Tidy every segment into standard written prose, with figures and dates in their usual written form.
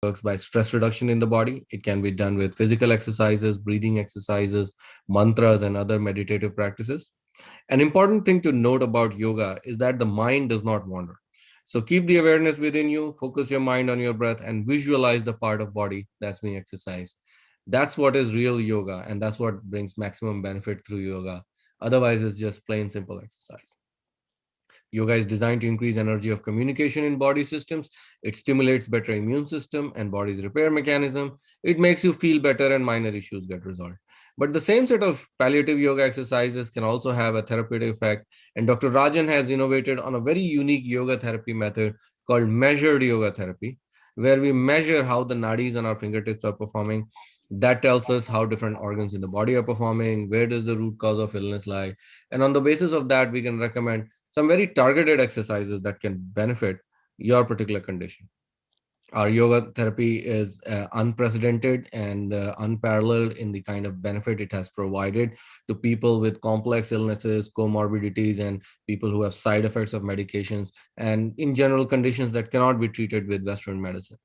works by stress reduction in the body. It can be done with physical exercises, breathing exercises, mantras, and other meditative practices. An important thing to note about yoga is that the mind does not wander. So keep the awareness within you, focus your mind on your breath, and visualize the part of body that's being exercised. That's what is real yoga, and that's what brings maximum benefit through yoga. Otherwise, it's just plain simple exercise. Yoga is designed to increase energy of communication in body systems. It stimulates better immune system and body's repair mechanism. It makes you feel better and minor issues get resolved. But the same set of palliative yoga exercises can also have a therapeutic effect. And Dr. Rajan has innovated on a very unique yoga therapy method called measured yoga therapy, where we measure how the nadis on our fingertips are performing. That tells us how different organs in the body are performing, where does the root cause of illness lie. And on the basis of that, we can recommend some very targeted exercises that can benefit your particular condition. Our yoga therapy is unprecedented and unparalleled in the kind of benefit it has provided to people with complex illnesses, comorbidities, and people who have side effects of medications, and in general conditions that cannot be treated with Western medicine.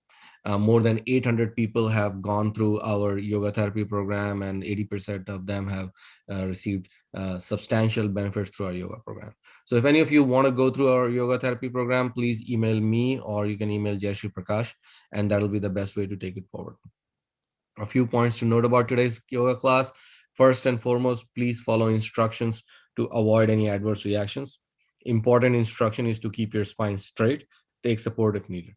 More than 800 people have gone through our yoga therapy program, and 80% of them have received substantial benefits through our yoga program. So if any of you want to go through our yoga therapy program, please email me or you can email Jayashree Prakash, and that'll be the best way to take it forward. A few points to note about today's yoga class. First and foremost, please follow instructions to avoid any adverse reactions. Important instruction is to keep your spine straight, take support if needed,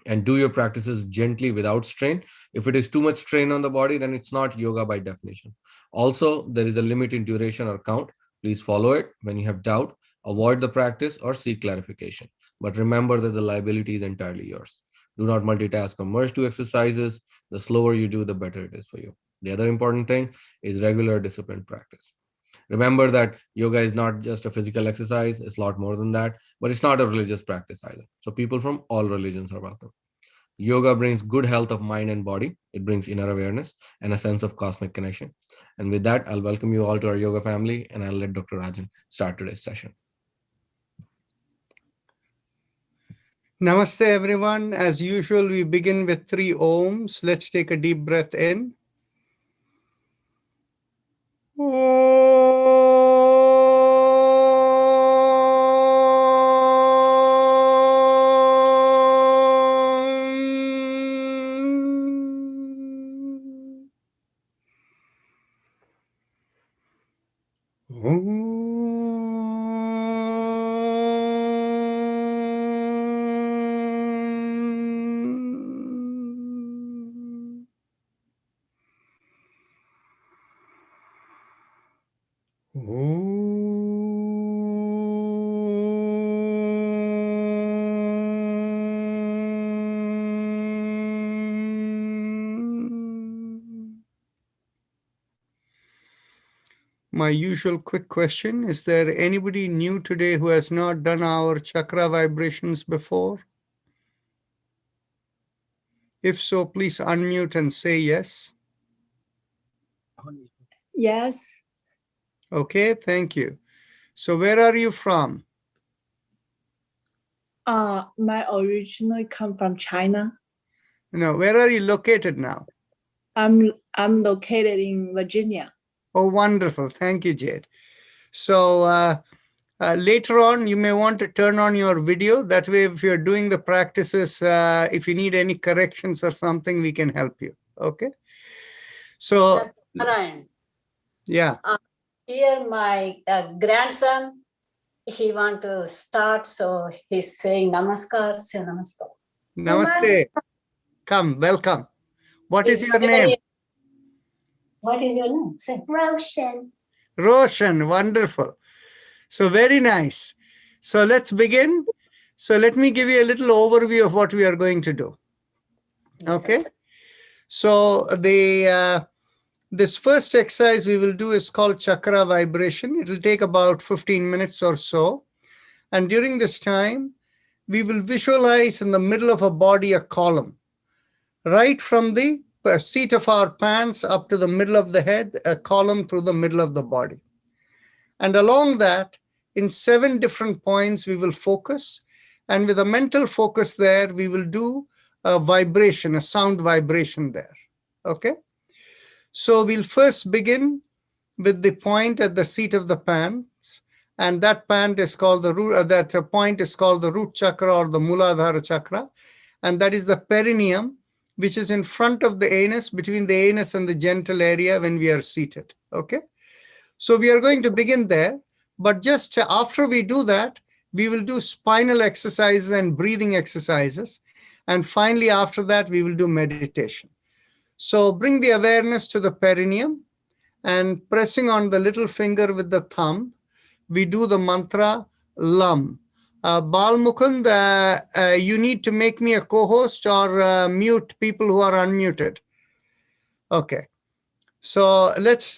and do your practices gently without strain. If it is too much strain on the body, then it's not yoga by definition. Also, there is a limit in duration or count. Please follow it. When you have doubt, avoid the practice or seek clarification. But remember that the liability is entirely yours. Do not multitask or merge two exercises. The slower you do, the better it is for you. The other important thing is regular disciplined practice. Remember that yoga is not just a physical exercise, it's a lot more than that, but it's not a religious practice either. So people from all religions are welcome. Yoga brings good health of mind and body. It brings inner awareness and a sense of cosmic connection. And with that, I'll welcome you all to our yoga family, and I'll let Dr. Rajan start today's session. Namaste, everyone. As usual, we begin with 3 ohms. Let's take a deep breath in. My usual quick question, is there anybody new today who has not done our chakra vibrations before? If so, please unmute and say yes. Yes. Okay, thank you. So where are you from? My originally come from China. No, where are you located now? I'm located in Virginia. Oh, wonderful. Thank you, Jade. So later on, you may want to turn on your video. That way, if you're doing the practices, if you need any corrections or something, we can help you. Okay? So, yeah. Here, my grandson, he want to start, so he's saying namaskar, say namaskar. Namaste. Come, welcome. What is your name? What is your name? Say. Roshan. Roshan, wonderful. So very nice. So let's begin. So let me give you a little overview of what we are going to do. Okay. So this first exercise we will do is called chakra vibration. It will take about 15 minutes or so. And during this time, we will visualize in the middle of a body a column. Right from the seat of our pants up to the middle of the head, a column through the middle of the body. And along that, in 7 different points, we will focus. And with a mental focus there, we will do a vibration, a sound vibration there. Okay. So we'll first begin with the point at the seat of the pants, and that point is called the root. That point is called the root chakra or the Muladhara chakra, and that is the perineum, which is in front of the anus, between the anus and the genital area when we are seated. Okay. So we are going to begin there, but just after we do that, we will do spinal exercises and breathing exercises. And finally, after that, we will do meditation. So bring the awareness to the perineum and pressing on the little finger with the thumb, we do the mantra LAM. Bal Mukund, you need to make me a co-host or mute people who are unmuted. Okay. So let's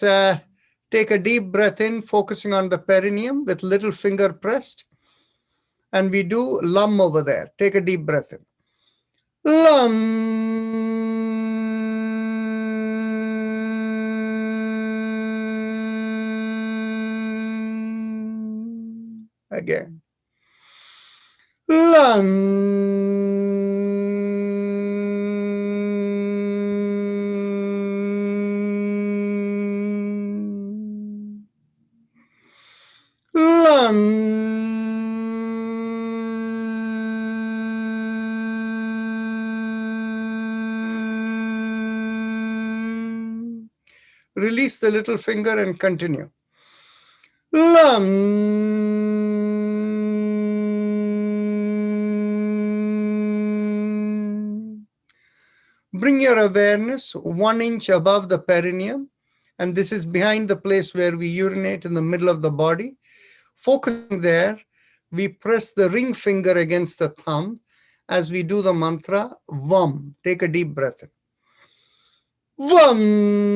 take a deep breath in, focusing on the perineum with little finger pressed. And we do LAM over there. Take a deep breath in. LAM. Again. LAM. LAM. Release the little finger and continue. LAM. Bring your awareness 1 inch above the perineum, and this is behind the place where we urinate in the middle of the body. Focusing there, we press the ring finger against the thumb as we do the mantra VAM. Take a deep breath in. VAM.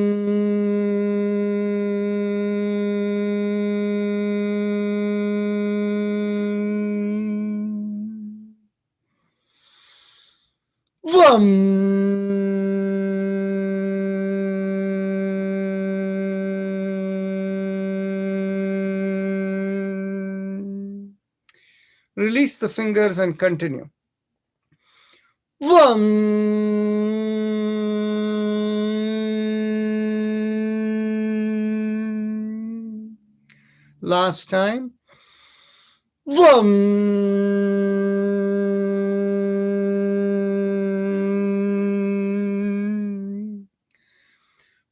Release the fingers and continue. VAM. Last time. VAM.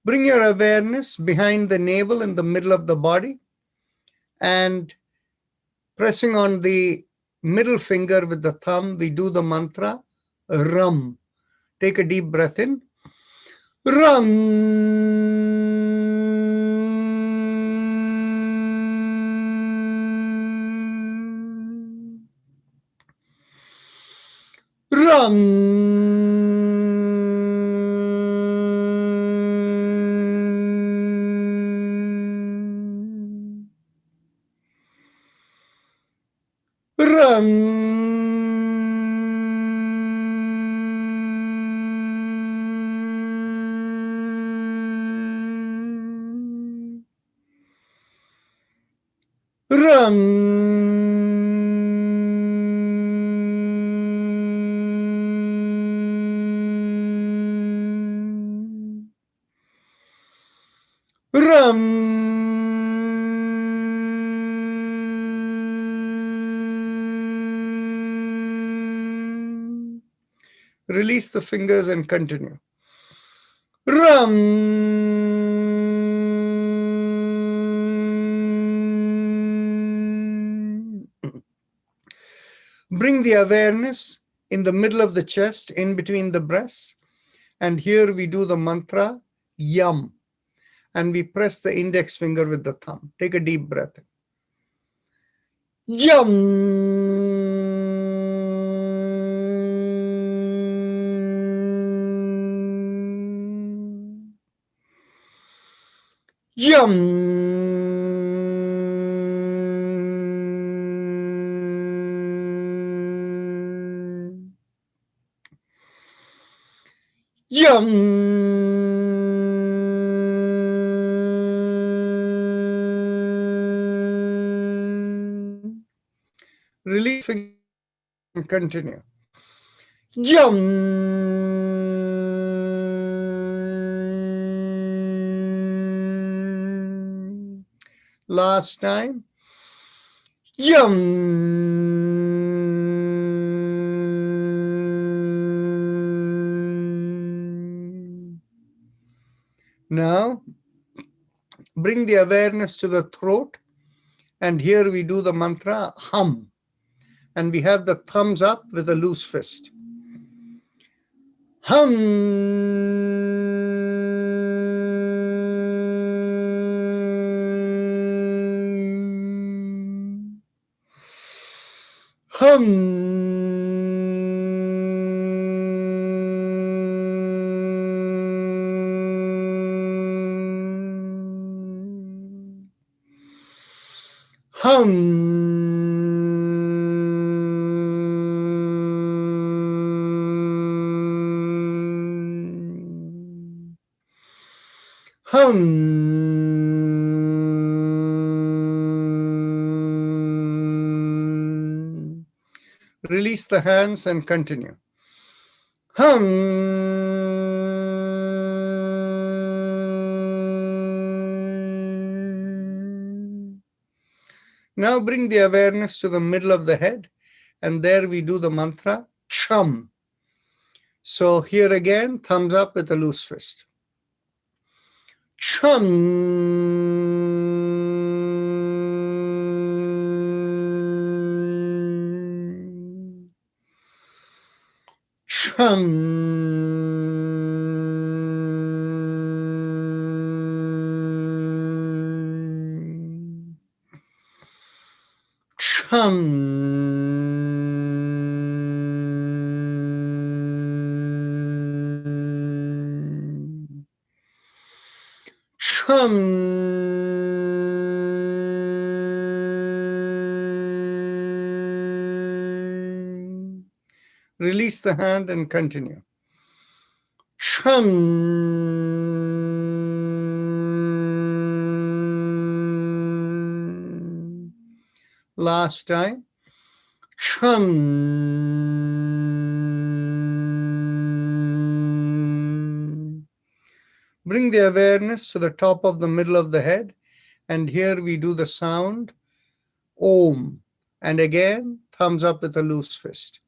Bring your awareness behind the navel in the middle of the body and pressing on the middle finger with the thumb, we do the mantra RAM. Take a deep breath in. RAM. RAM. Ram. Ram. Release the fingers and continue. Ram. Bring the awareness in the middle of the chest, in between the breasts. And here we do the mantra YAM. And we press the index finger with the thumb. Take a deep breath. Yum. Yum. Yum. Release and continue. Yum. Last time. Yum. Now, bring the awareness to the throat. And here we do the mantra hum. And we have the thumbs up with a loose fist. Hum. Hum. Hum. Release the hands and continue. Hum. Now bring the awareness to the middle of the head, and there we do the mantra chum. So here again, thumbs up with a loose fist. Chum. Chum. Chum. Chum. Release the hand and continue. Chum. Last time. Chum. Bring the awareness to the top of the middle of the head, and here we do the sound Om. And again, thumbs up with a loose fist.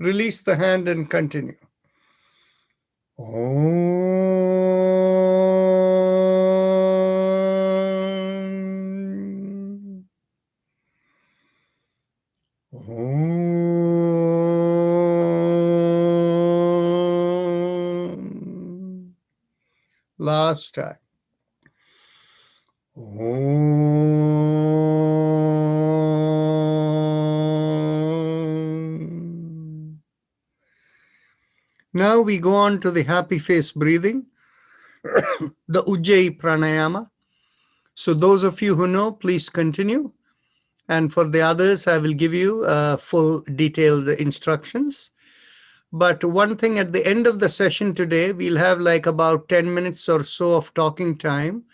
Release the hand and continue. Om. Om. Last time. Om. Now we go on to the happy face breathing, the Ujjayi Pranayama. So those of you who know, please continue. And for the others, I will give you full detailed instructions. But one thing at the end of the session today, we'll have like about 10 minutes or so of talking time.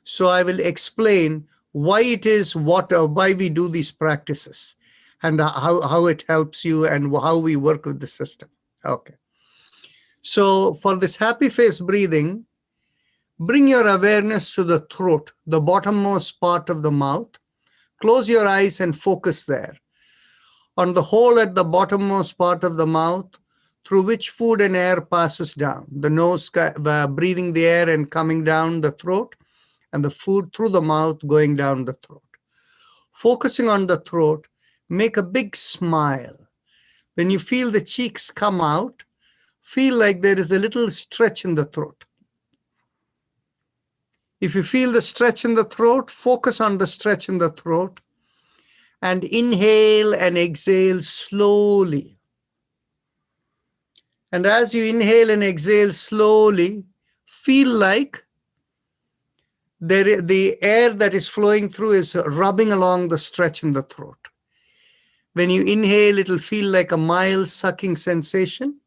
So I will explain why it is, why we do these practices and how it helps you and how we work with the system. Okay. So for this happy face breathing, bring your awareness to the throat, the bottommost part of the mouth. Close your eyes and focus there. On the hole at the bottommost part of the mouth, through which food and air passes down. The nose breathing the air and coming down the throat, and the food through the mouth going down the throat. Focusing on the throat, make a big smile. When you feel the cheeks come out, feel like there is a little stretch in the throat. If you feel the stretch in the throat, focus on the stretch in the throat and inhale and exhale slowly. And as you inhale and exhale slowly, feel like the air that is flowing through is rubbing along the stretch in the throat. When you inhale, it'll feel like a mild sucking sensation.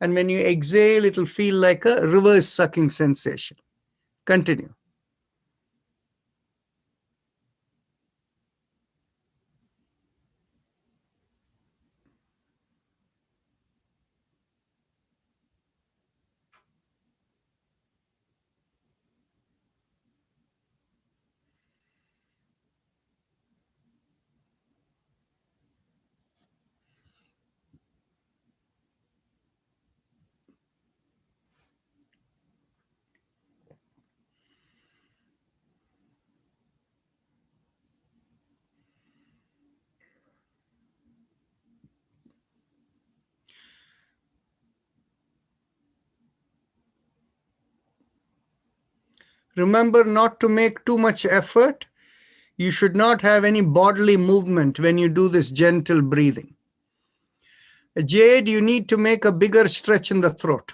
And when you exhale, it'll feel like a reverse sucking sensation. Continue. Remember not to make too much effort. You should not have any bodily movement when you do this gentle breathing. Jade, you need to make a bigger stretch in the throat.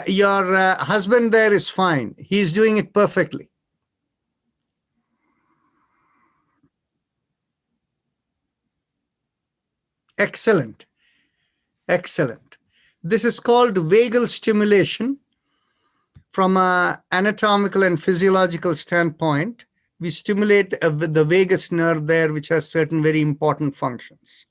Your husband there is fine. He's doing it perfectly. Excellent. Excellent. This is called vagal stimulation. From an anatomical and physiological standpoint, we stimulate the vagus nerve there, which has certain very important functions.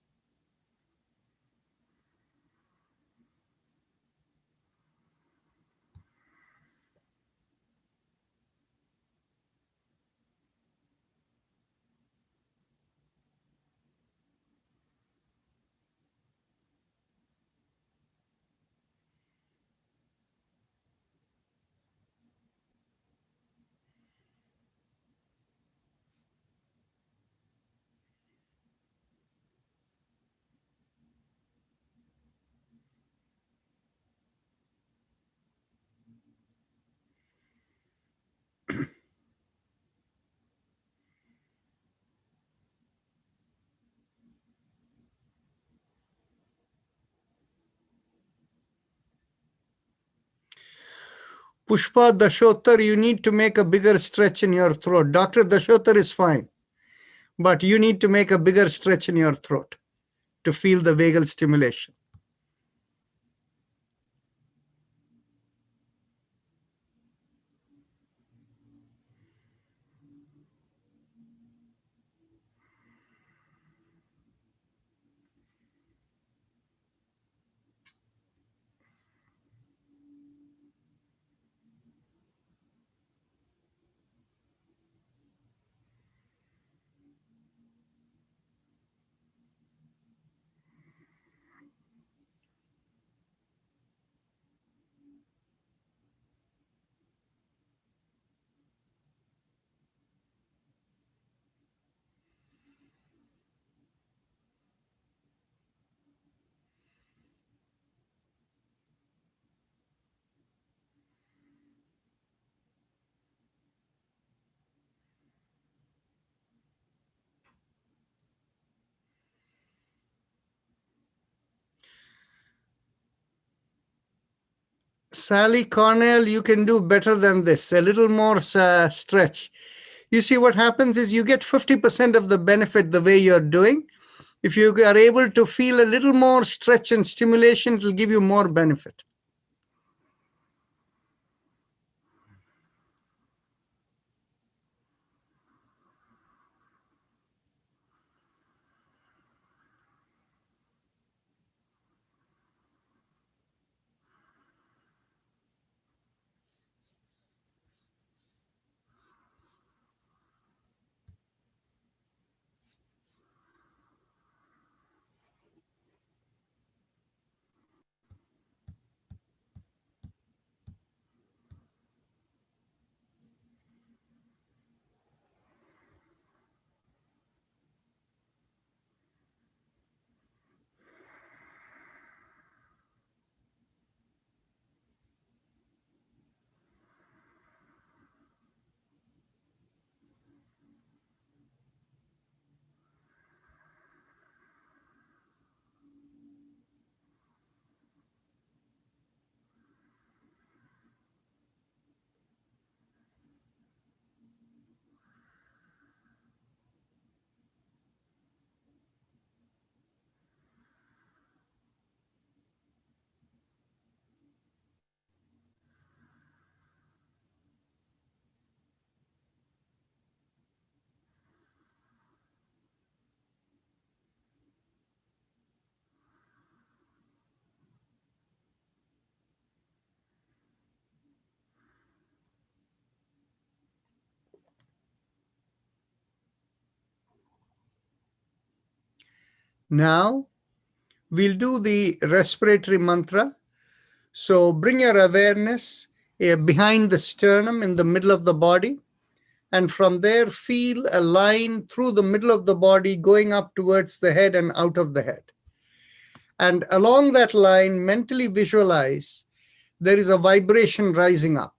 Pushpa Dashotar, you need to make a bigger stretch in your throat. Dr. Dashotar is fine, but you need to make a bigger stretch in your throat to feel the vagal stimulation. Sally Cornell, you can do better than this, a little more stretch. You see, what happens is you get 50% of the benefit the way you're doing. If you are able to feel a little more stretch and stimulation, it will give you more benefit. Now we'll do the respiratory mantra. So bring your awareness behind the sternum in the middle of the body. And from there, feel a line through the middle of the body going up towards the head and out of the head. And along that line, mentally visualize there is a vibration rising up.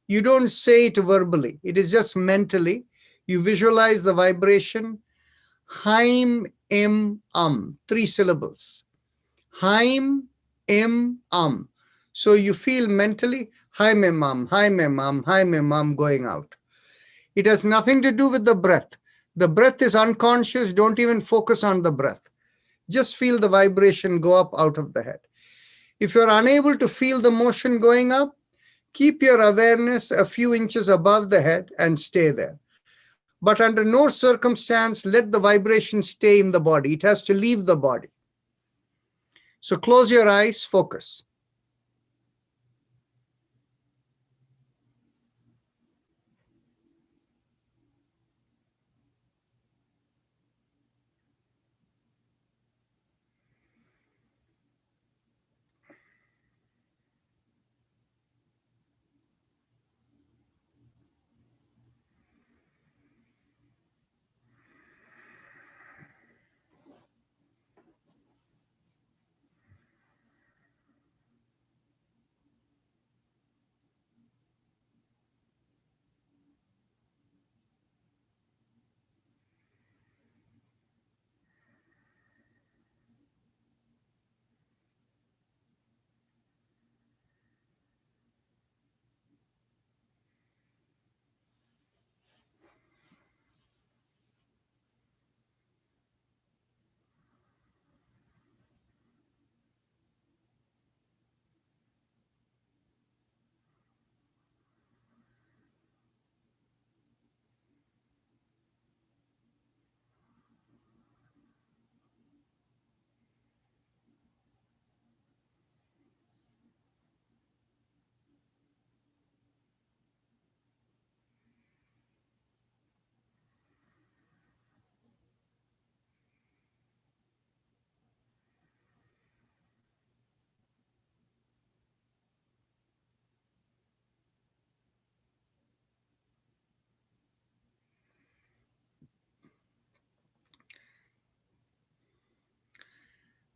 You don't say it verbally, it is just mentally. You visualize the vibration. Haim, Im, 3 syllables. Haim, Im, So you feel mentally Haim, Im, Haim, Im, Haim, Im, going out. It has nothing to do with the breath. The breath is unconscious. Don't even focus on the breath. Just feel the vibration go up out of the head. If you're unable to feel the motion going up, keep your awareness a few inches above the head and stay there. But under no circumstance, let the vibration stay in the body. It has to leave the body. So close your eyes, focus.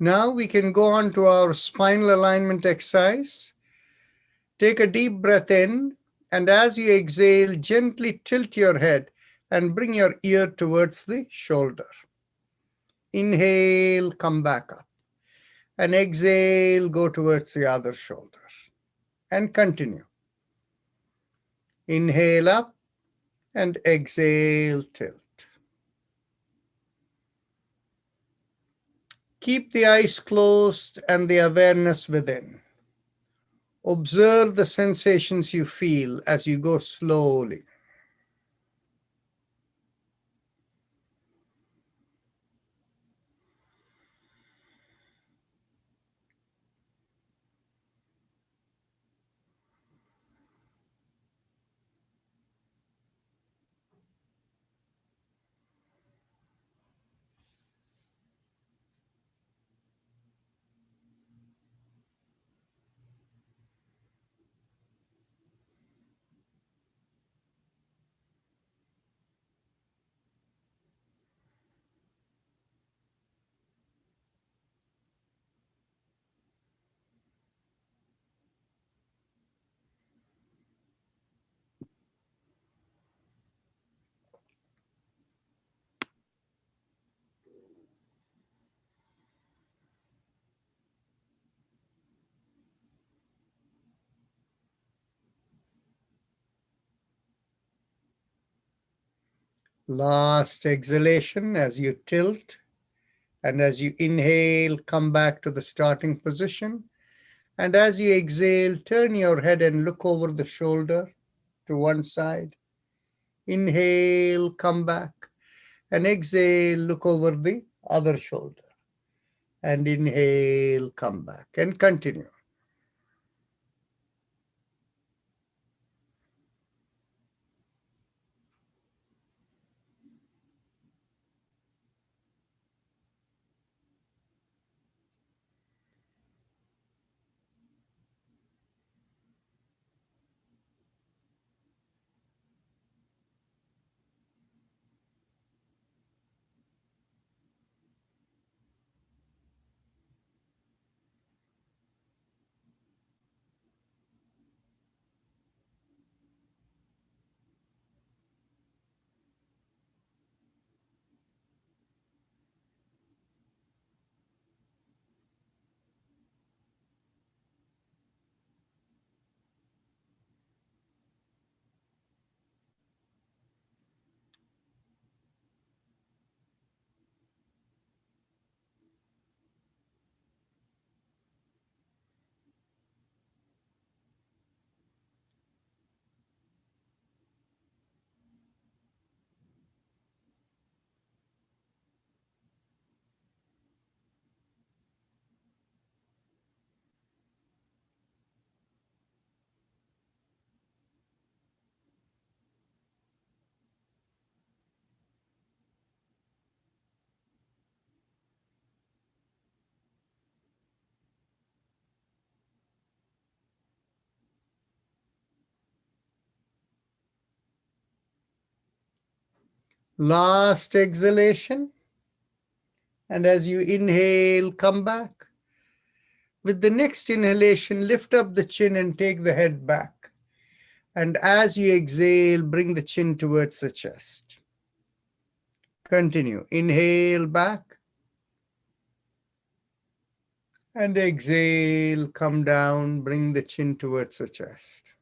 Now we can go on to our spinal alignment exercise. Take a deep breath in, and as you exhale, gently tilt your head and bring your ear towards the shoulder. Inhale, come back up. And exhale, go towards the other shoulder. And continue. Inhale up and exhale, tilt. Keep the eyes closed and the awareness within. Observe the sensations you feel as you go slowly. Last exhalation as you tilt, and as you inhale, come back to the starting position. And as you exhale, turn your head and look over the shoulder to one side. Inhale, come back. And exhale, look over the other shoulder. And inhale, come back. And continue. Last exhalation. And as you inhale, come back. With the next inhalation, lift up the chin and take the head back. And as you exhale, bring the chin towards the chest. Continue. Inhale back. And exhale, come down, bring the chin towards the chest.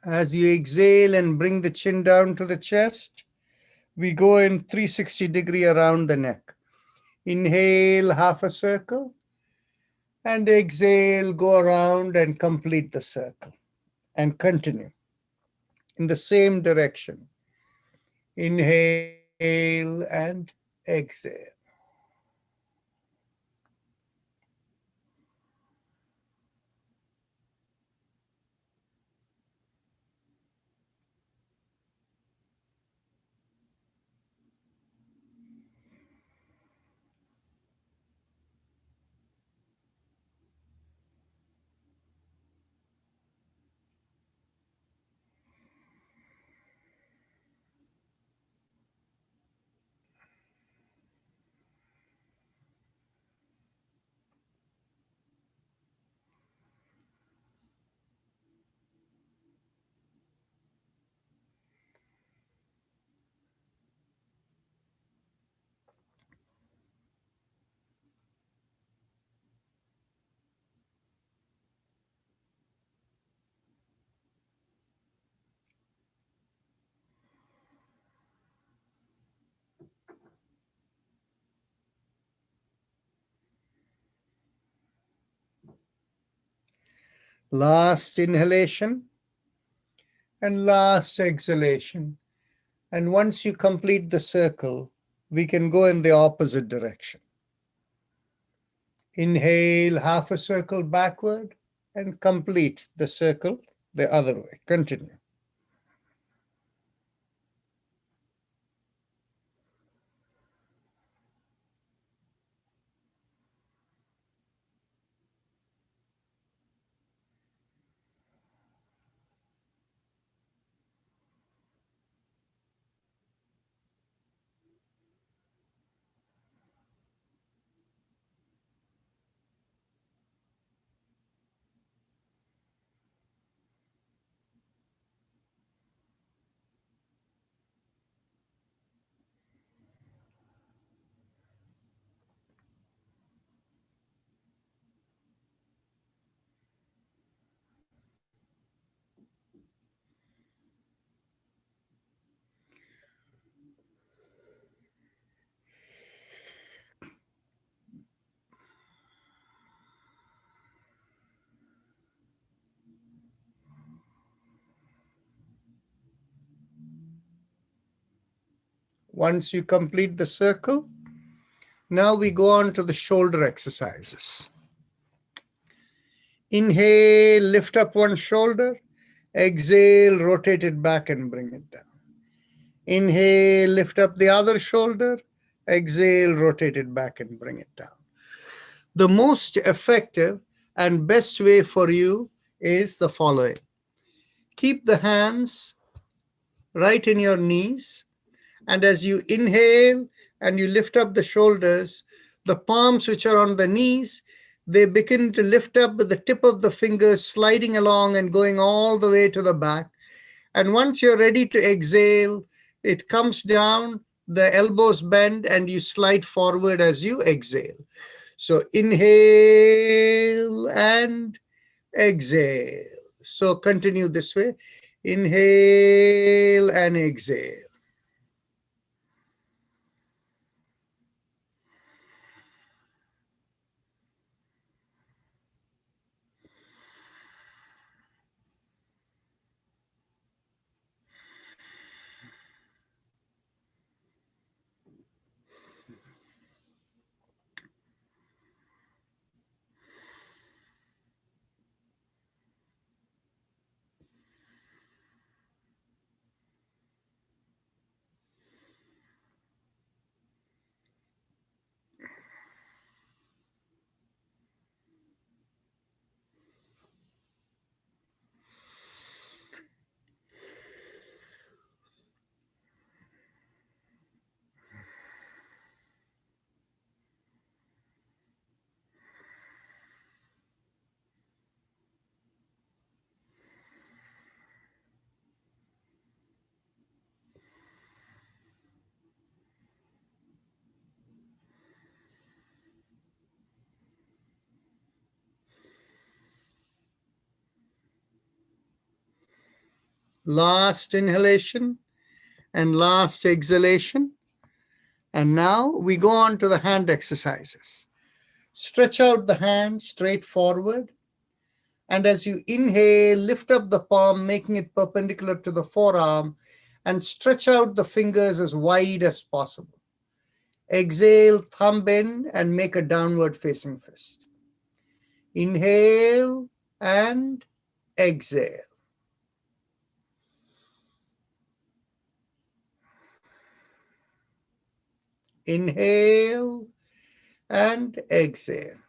As you exhale and bring the chin down to the chest, we go in 360-degree around the neck. Inhale, half a circle. And exhale, go around and complete the circle. And continue in the same direction. Inhale and exhale. Last inhalation and last exhalation. And once you complete the circle, we can go in the opposite direction. Inhale, half a circle backward, and complete the circle the other way. Continue. Once you complete the circle, now we go on to the shoulder exercises. Inhale, lift up one shoulder. Exhale, rotate it back and bring it down. Inhale, lift up the other shoulder. Exhale, rotate it back and bring it down. The most effective and best way for you is the following. Keep the hands right in your knees, and as you inhale and you lift up the shoulders, the palms which are on the knees, they begin to lift up with the tip of the fingers sliding along and going all the way to the back. And once you're ready to exhale, it comes down, the elbows bend, and you slide forward as you exhale. So inhale and exhale. So continue this way. Inhale and exhale. Last inhalation and last exhalation. And now we go on to the hand exercises. Stretch out the hand straight forward. And as you inhale, lift up the palm, making it perpendicular to the forearm, and stretch out the fingers as wide as possible. Exhale, thumb in, and make a downward facing fist. Inhale and exhale. Inhale and exhale.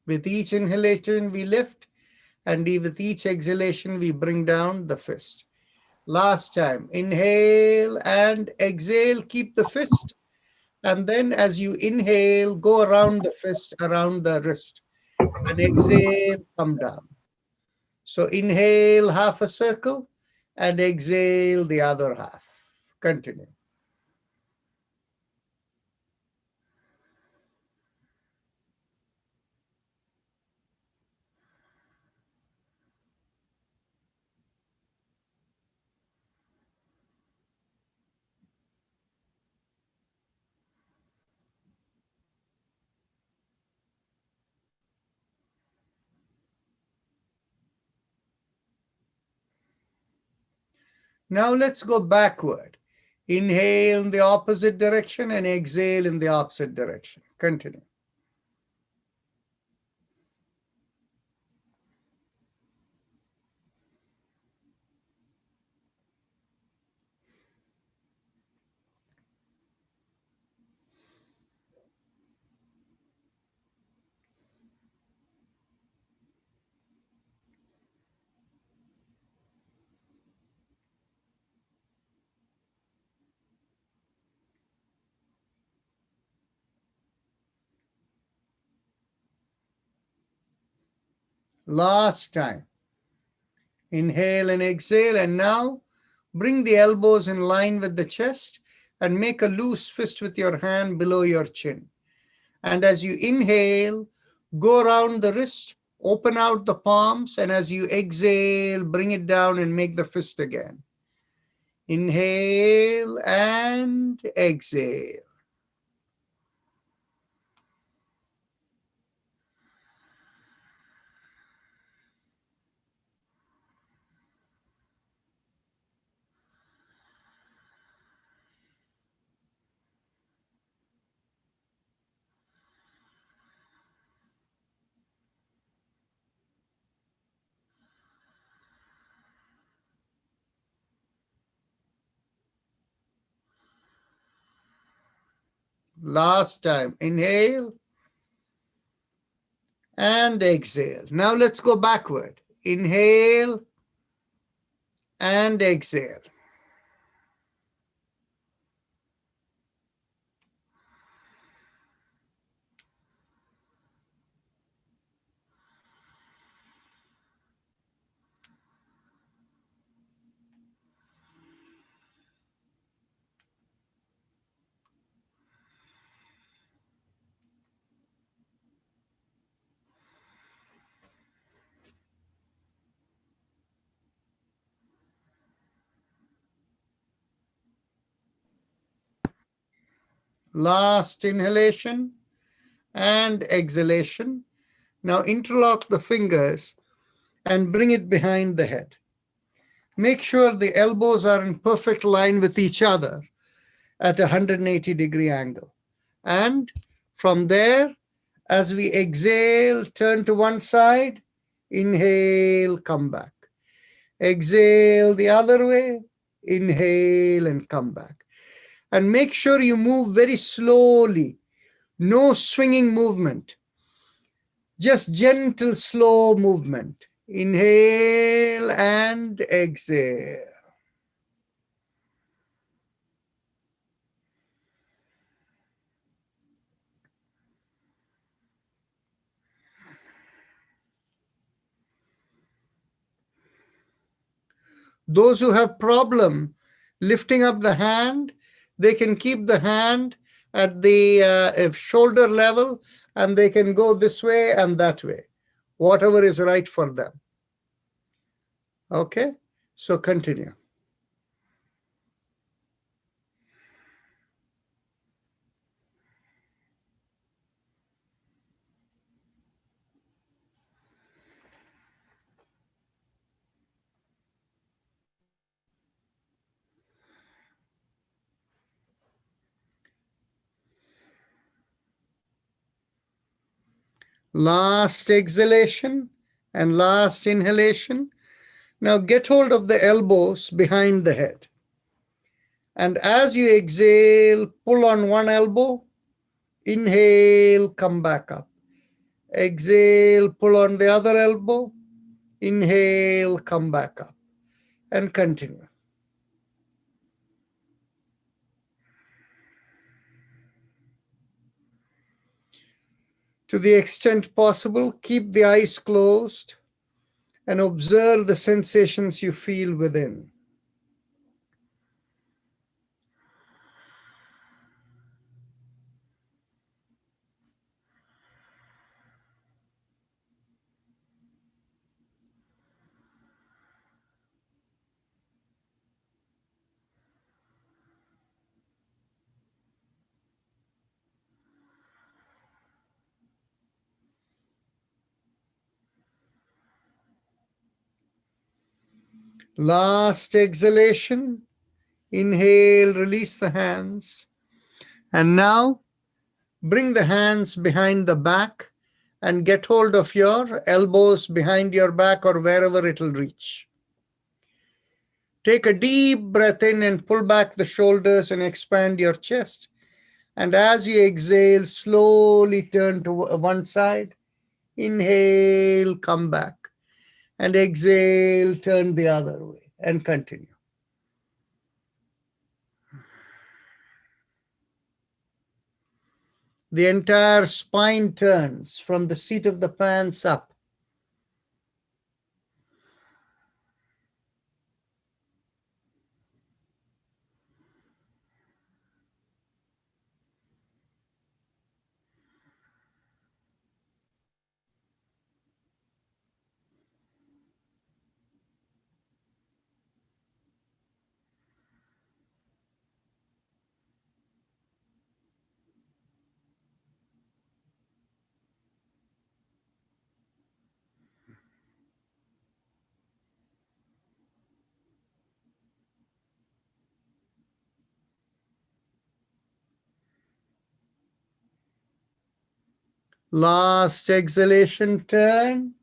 With each inhalation, we lift, and with each exhalation, we bring down the fist. Last time, inhale and exhale, keep the fist. And then as you inhale, go around the fist, around the wrist. And exhale, come down. So inhale half a circle and exhale the other half. Continue. Now let's go backward. Inhale in the opposite direction and exhale in the opposite direction. Continue. Last time. Inhale and exhale, and now bring the elbows in line with the chest and make a loose fist with your hand below your chin. And as you inhale, go around the wrist, open out the palms, and as you exhale, bring it down and make the fist again. Inhale and exhale. Last time. Inhale and exhale. Now let's go backward. Inhale and exhale. Last inhalation and exhalation. Now interlock the fingers and bring it behind the head. Make sure the elbows are in perfect line with each other at a 180-degree angle. And from there, as we exhale, turn to one side, inhale, come back. Exhale the other way, inhale and come back. And make sure you move very slowly, no swinging movement, just gentle, slow movement. Inhale and exhale. Those who have problem lifting up the hand, they can keep the hand at the shoulder level, and they can go this way and that way, whatever is right for them. Okay, so continue. Last exhalation and last inhalation. Now get hold of the elbows behind the head. And as you exhale, pull on one elbow, inhale, come back up. Exhale, pull on the other elbow, inhale, come back up, and continue. To the extent possible, keep the eyes closed and observe the sensations you feel within. Last exhalation. Inhale, release the hands. And now bring the hands behind the back and get hold of your elbows behind your back or wherever it will reach. Take a deep breath in and pull back the shoulders and expand your chest. And as you exhale, slowly turn to one side. Inhale, come back. And exhale, turn the other way and continue. The entire spine turns from the seat of the pants up. Last exhalation, turn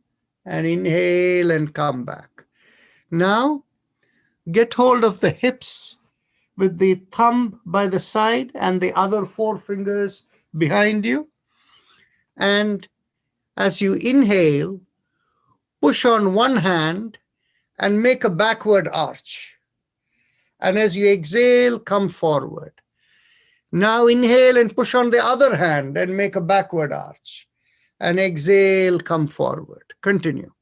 and inhale and come back. Now, get hold of the hips with the thumb by the side and the other 4 fingers behind you. And as you inhale, push on one hand and make a backward arch. And as you exhale, come forward. Now inhale and push on the other hand and make a backward arch. And exhale, come forward. Continue.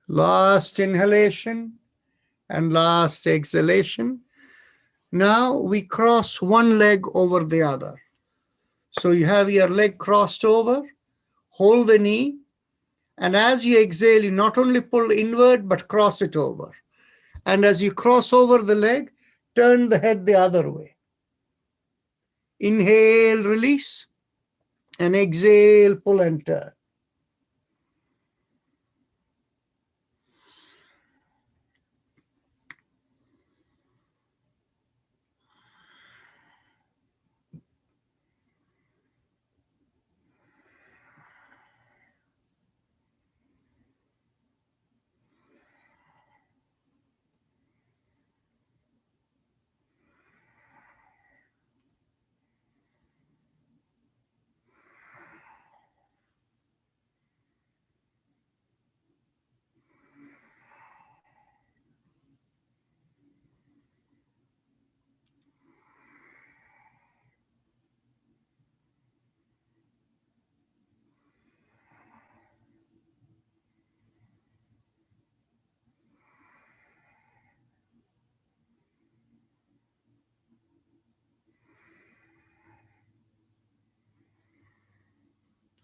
Last inhalation and last exhalation. Now we cross one leg over the other. So you have your leg crossed over, hold the knee, and as you exhale, you not only pull inward, but cross it over. And as you cross over the leg, turn the head the other way. Inhale, release, and exhale, pull and turn.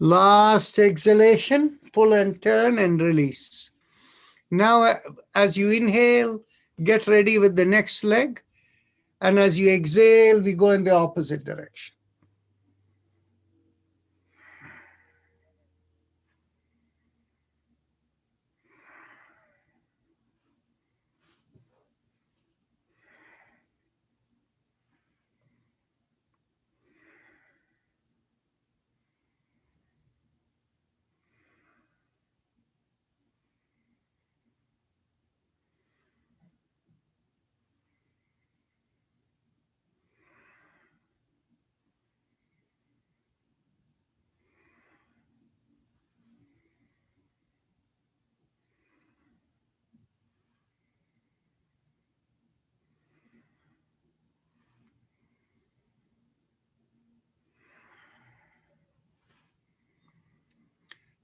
Last exhalation, pull and turn and release. Now, as you inhale, get ready with the next leg. And as you exhale, we go in the opposite direction.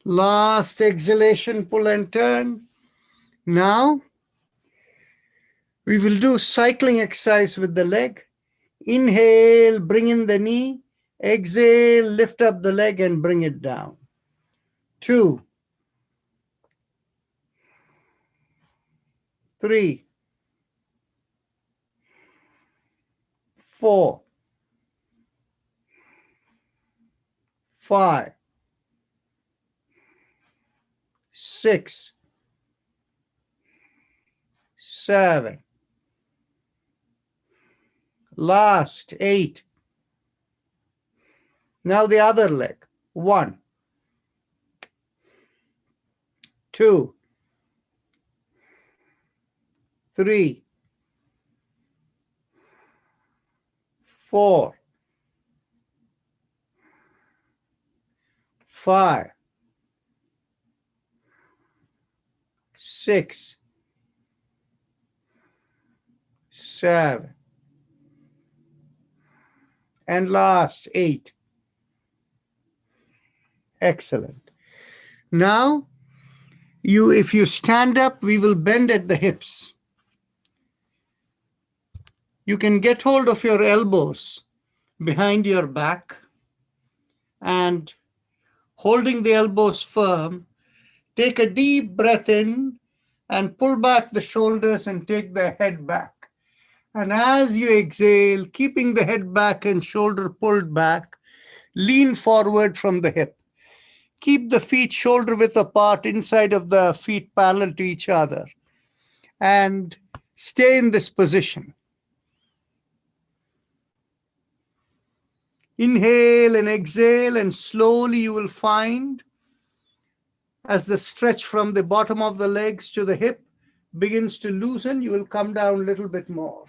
Last exhalation, pull and turn. Now, we will do cycling exercise with the leg. Inhale, bring in the knee. Exhale, lift up the leg and bring it down. 2, 3, 4, 5, 6, 7. Last 8. Now the other leg. 1, 2, 3, 4, 5, 6, 7. And last 8. Excellent. Now, if you stand up, we will bend at the hips. You can get hold of your elbows behind your back and holding the elbows firm, take a deep breath in and pull back the shoulders and take the head back. And as you exhale, keeping the head back and shoulder pulled back, lean forward from the hip. Keep the feet shoulder width apart, inside of the feet parallel to each other. And stay in this position. Inhale and exhale, and slowly you will find as the stretch from the bottom of the legs to the hip begins to loosen, you will come down a little bit more.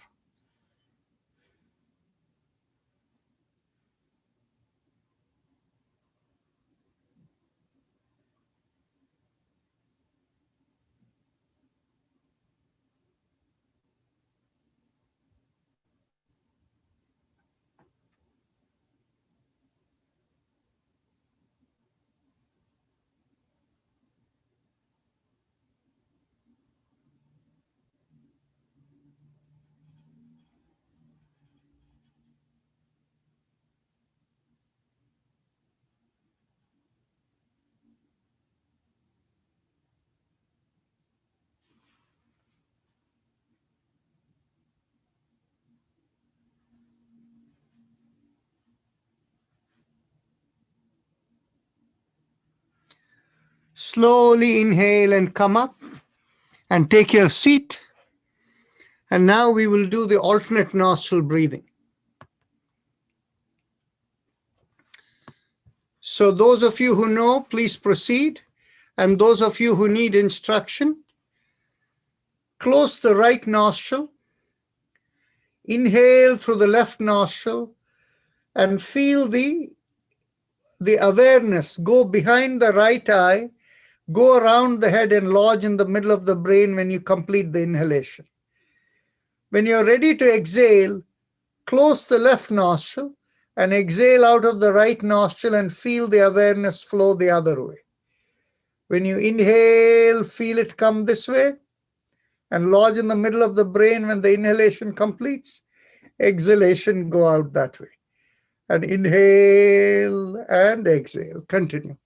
Slowly inhale and come up and take your seat. And now we will do the alternate nostril breathing. So those of you who know, please proceed. And those of you who need instruction, close the right nostril, inhale through the left nostril, and feel the awareness go behind the right eye, go around the head and lodge in the middle of the brain when you complete the inhalation. When you're ready to exhale, close the left nostril and exhale out of the right nostril and feel the awareness flow the other way. When you inhale, feel it come this way and lodge in the middle of the brain when the inhalation completes. Exhalation, go out that way. And inhale and exhale. Continue.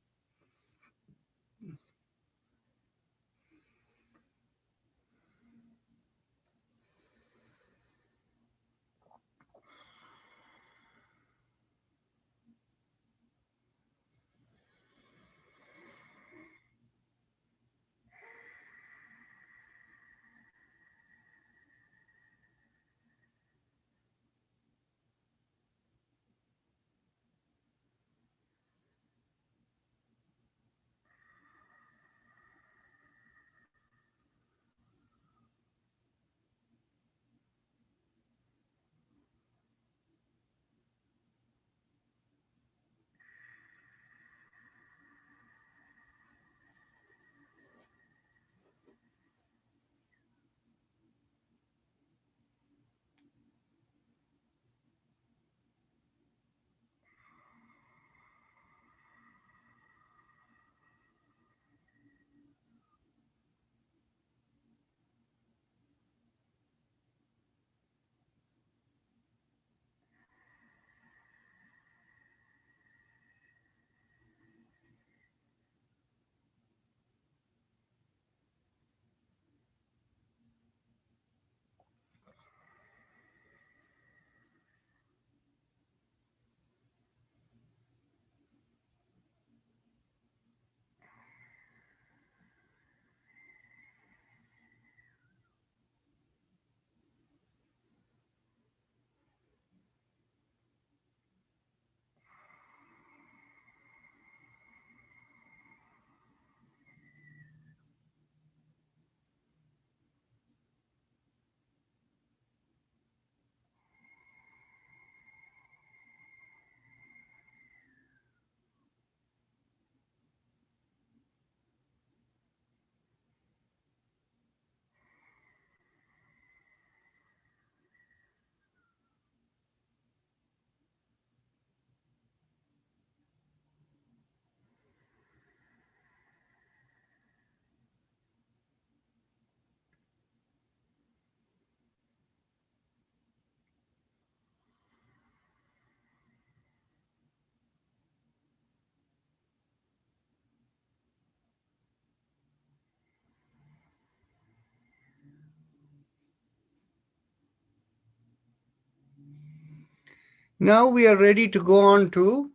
Now we are ready to go on to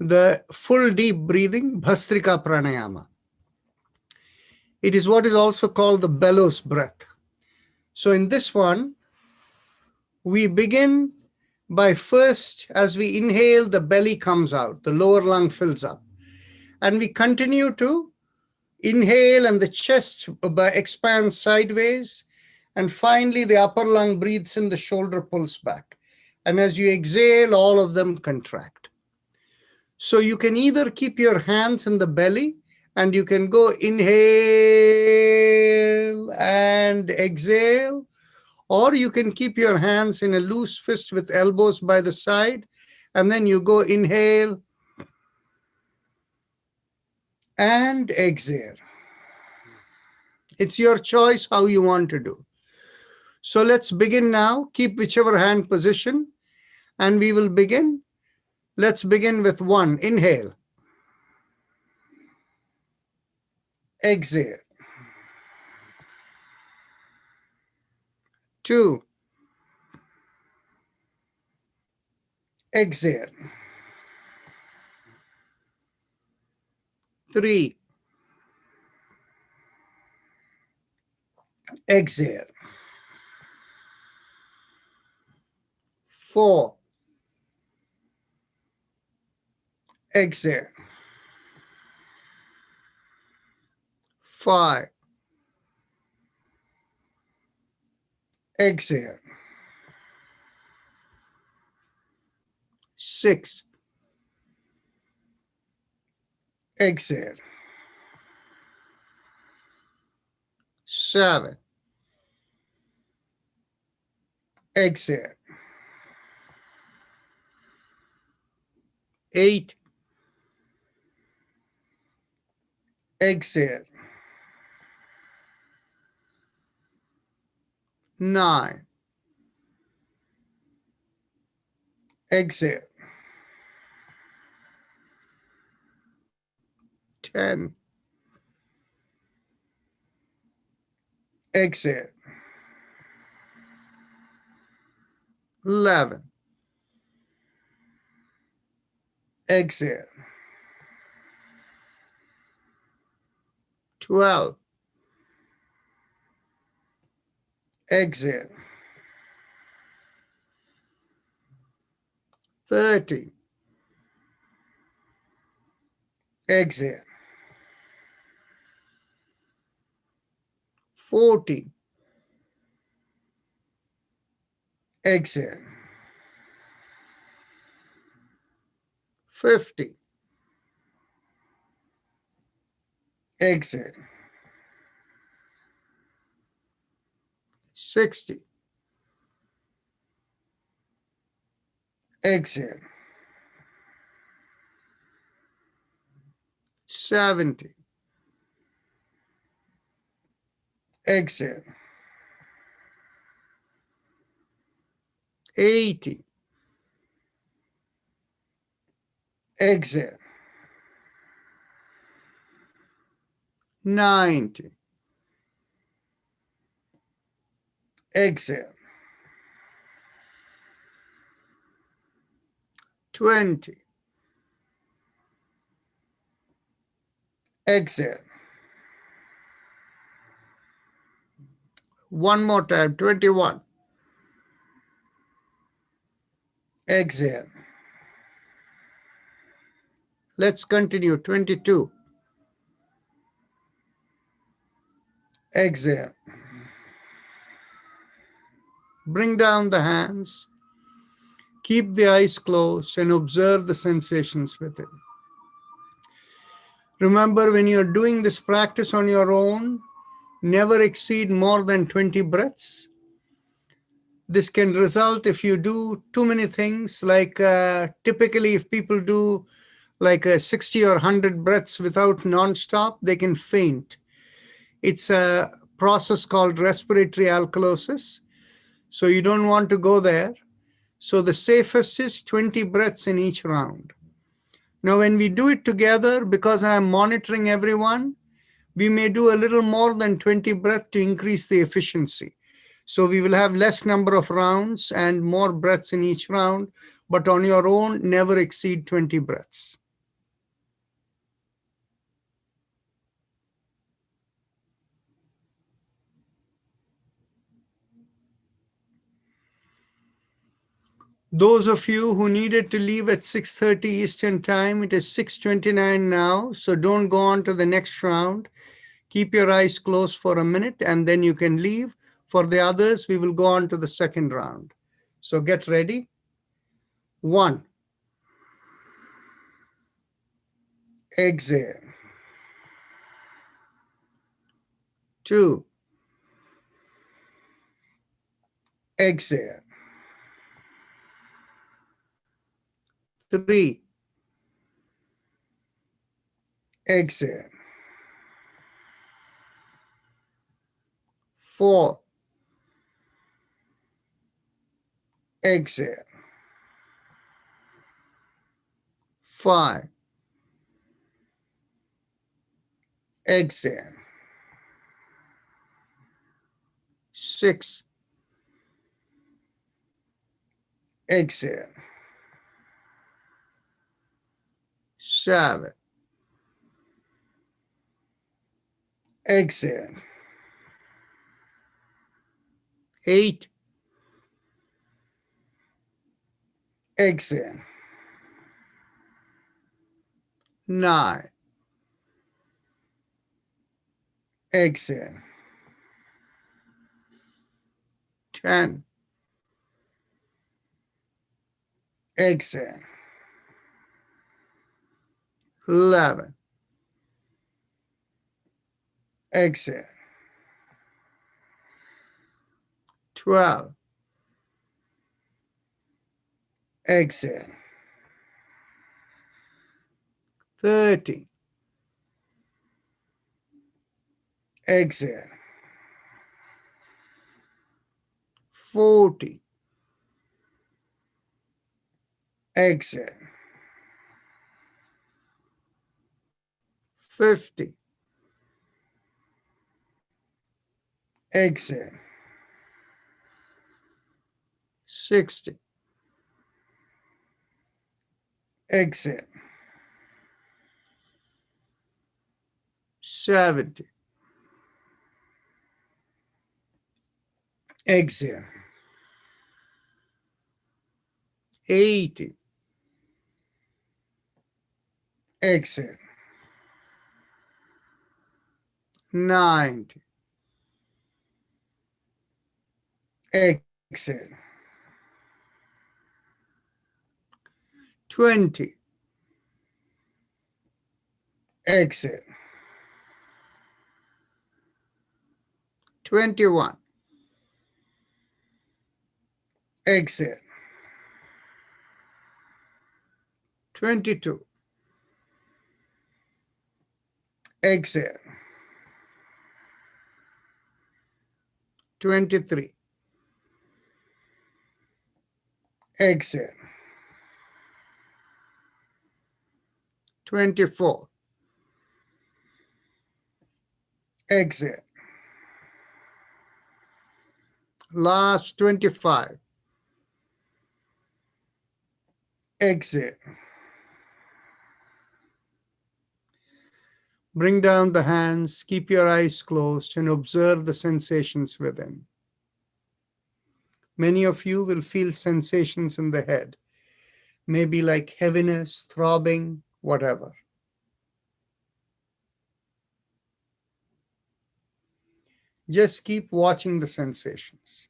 the full deep breathing, Bhastrika Pranayama. It is what is also called the bellows breath. So in this one, we begin by first, as we inhale, the belly comes out, the lower lung fills up. And we continue to inhale and the chest expands sideways. And finally, the upper lung breathes in, the shoulder pulls back. And as you exhale, all of them contract. So you can either keep your hands in the belly and you can go inhale and exhale, or you can keep your hands in a loose fist with elbows by the side, and then you go inhale and exhale. It's your choice how you want to do. So let's begin now. Keep whichever hand position, and we will begin. Let's begin with 1. Inhale. Exhale. 2. Exhale. 3. Exhale. 4. Exhale. 5. Exhale. 6. Exhale. 7. Exhale. 8. Exhale. 9. Exhale. 10. Exhale. 11. Exhale. 12. Exhale. 13. Exhale. 14. Exhale. 15. Exhale. 60. Exhale. 70. Exhale. 80. Exhale. 90. Exhale. 20. Exhale. One more time. 21. Exhale. Let's continue. 22. Exhale. Bring down the hands. Keep the eyes closed and observe the sensations within. Remember, when you're doing this practice on your own, never exceed more than 20 breaths. This can result if you do too many things, like typically if people do like 60 or 100 breaths without non-stop, they can faint. It's a process called respiratory alkalosis. So you don't want to go there. So the safest is 20 breaths in each round. Now, when we do it together, because I am monitoring everyone, we may do a little more than 20 breaths to increase the efficiency. So we will have less number of rounds and more breaths in each round, but on your own, never exceed 20 breaths. Those of you who needed to leave at 6:30 Eastern Time, it is 6:29 now, so don't go on to the next round. Keep your eyes closed for a minute and then you can leave. For the others, we will go on to the second round. So get ready. 1. Exhale. 2. Exhale. 3. Exhale. 4. Exhale. 5. Exhale. 6. Exhale. 7. Exhale. 8. Exhale. 9. Exhale. 10. Exhale. 11. Exhale. 12. Exhale. 13. Exhale. 14. Exhale. 50. Exhale. 60. Exhale. 70. Exhale. 80. Exhale. 90. Exhale. 20. Exhale. 21. Exhale. 22. Exhale. 23. Exhale. 24. Exhale. Last 25. Exhale. Bring down the hands, keep your eyes closed, and observe the sensations within. Many of you will feel sensations in the head, maybe like heaviness, throbbing, whatever. Just keep watching the sensations.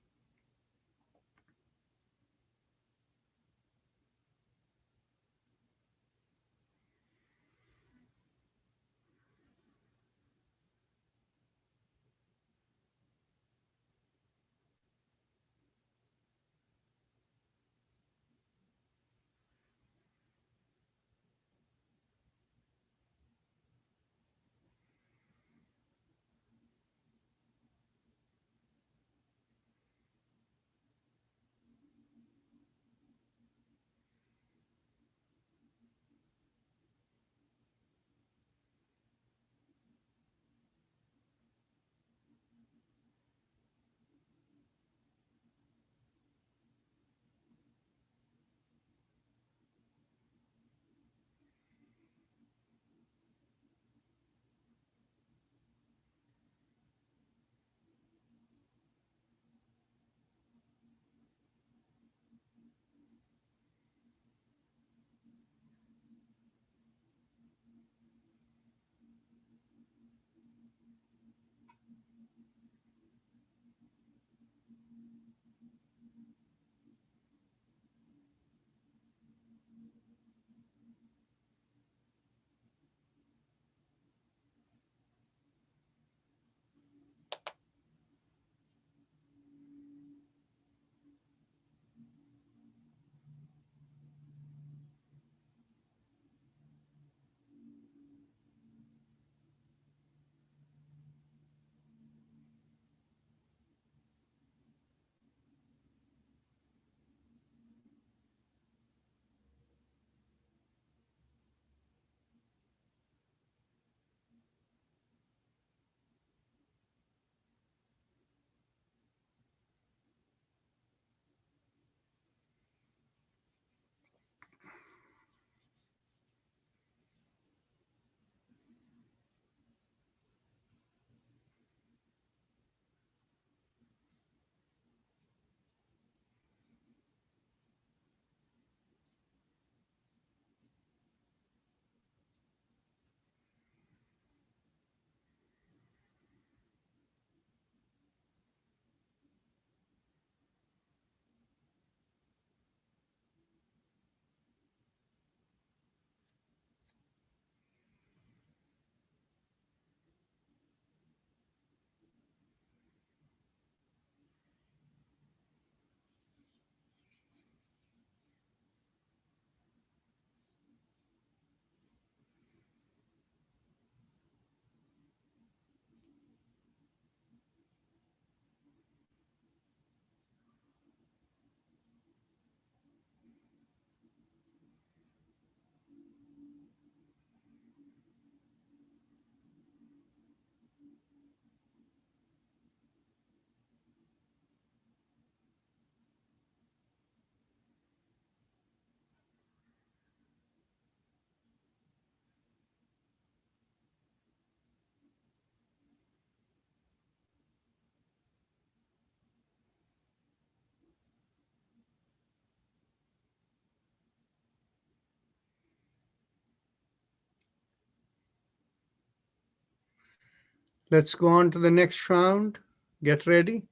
Let's go on to the next round. Get ready.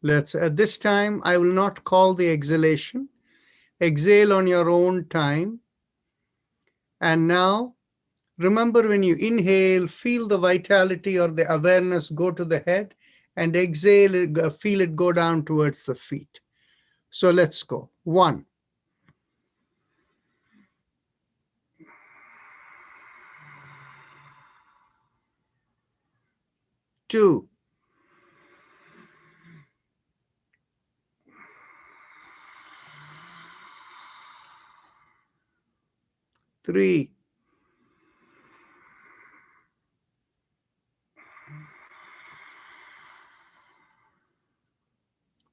Let's, at this time, I will not call the exhalation. Exhale on your own time. And now, remember, when you inhale, feel the vitality or the awareness go to the head, and exhale, feel it go down towards the feet. So let's go. 1, 2, 3,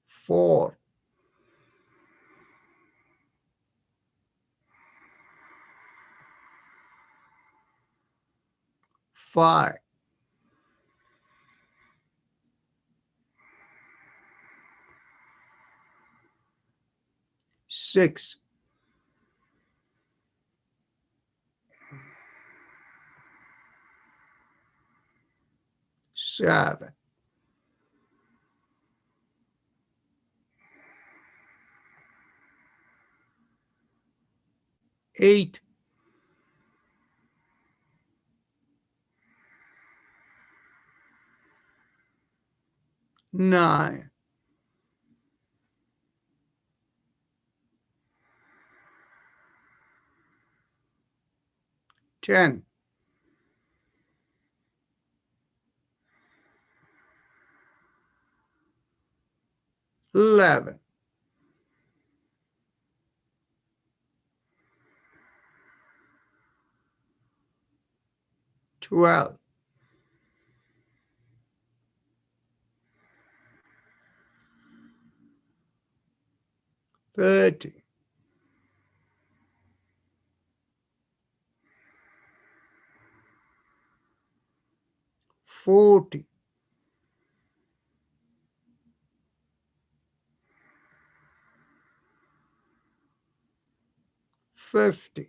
4, 5, 6, 7, 8, 9, 10, 11, 12, 13, 14, 15,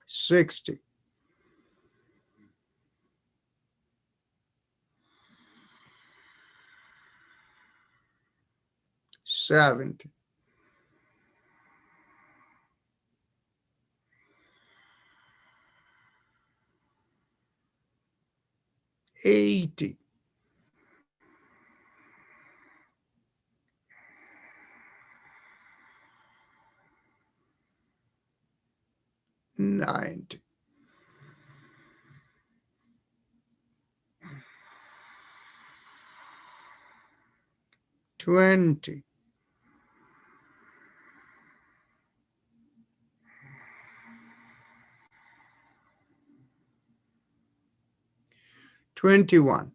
16, 17, 18, 19, 20, 21,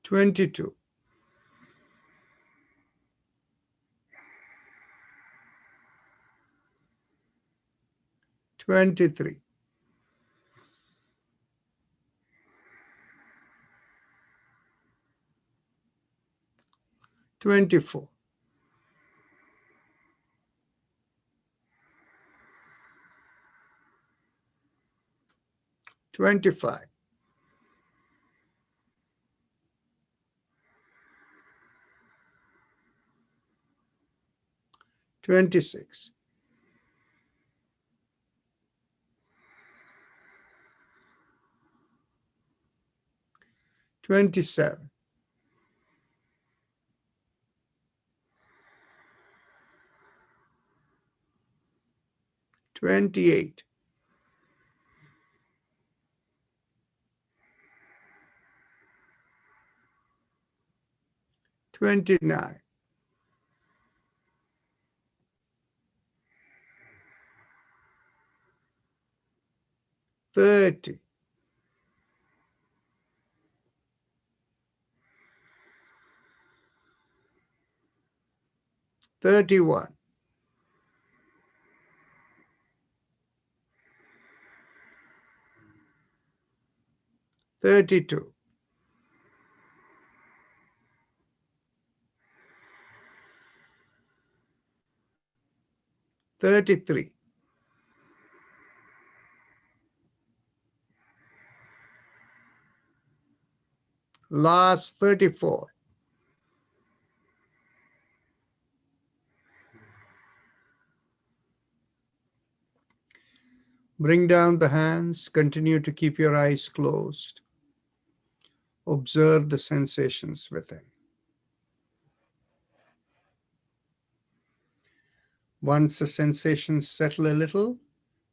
22, 23, 24, 25, 26, 27, 28, 29, 30, 31, 32, 32, 33, last 34. Bring down the hands. Continue to keep your eyes closed. Observe the sensations within. Once the sensations settle a little,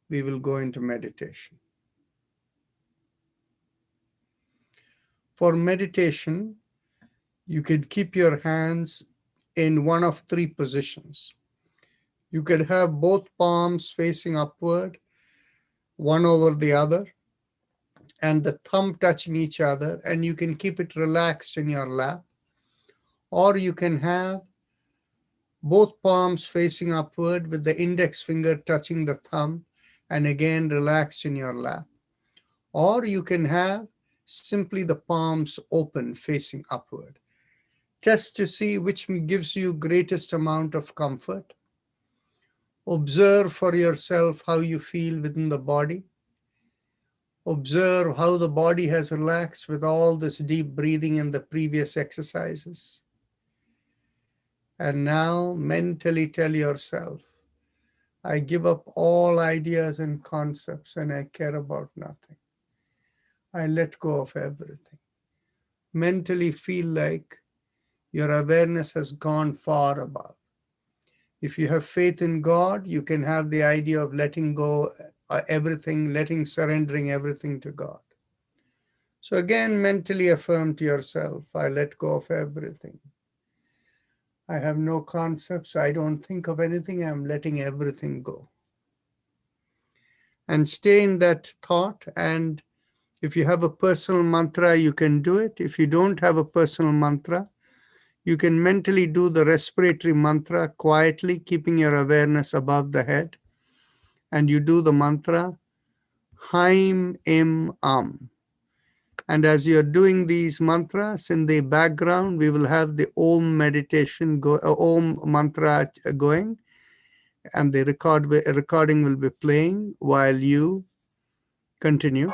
we will go into meditation. For meditation, you could keep your hands in one of three positions. You could have both palms facing upward, one over the other, and the thumb touching each other, and you can keep it relaxed in your lap. Or you can have both palms facing upward with the index finger touching the thumb and again relaxed in your lap. Or you can have simply the palms open facing upward. Just to see which gives you greatest amount of comfort. Observe for yourself how you feel within the body. Observe how the body has relaxed with all this deep breathing and the previous exercises. And now mentally tell yourself, I give up all ideas and concepts and I care about nothing. I let go of everything. Mentally feel like your awareness has gone far above. If you have faith in God, you can have the idea of letting go everything, surrendering everything to God. So again, mentally affirm to yourself, I let go of everything. I have no concepts. I don't think of anything. I'm letting everything go. And stay in that thought. And if you have a personal mantra, you can do it. If you don't have a personal mantra, you can mentally do the respiratory mantra quietly, keeping your awareness above the head. And you do the mantra, Haim Im Am. And as you're doing these mantras in the background, we will have the Om meditation, Om mantra going. And the recording will be playing while you continue.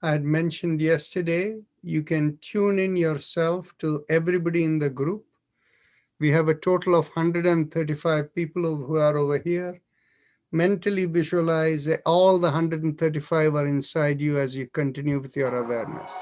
I had mentioned yesterday, you can tune in yourself to everybody in the group. We have a total of 135 people who are over here. Mentally visualize all the 135 are inside you as you continue with your awareness.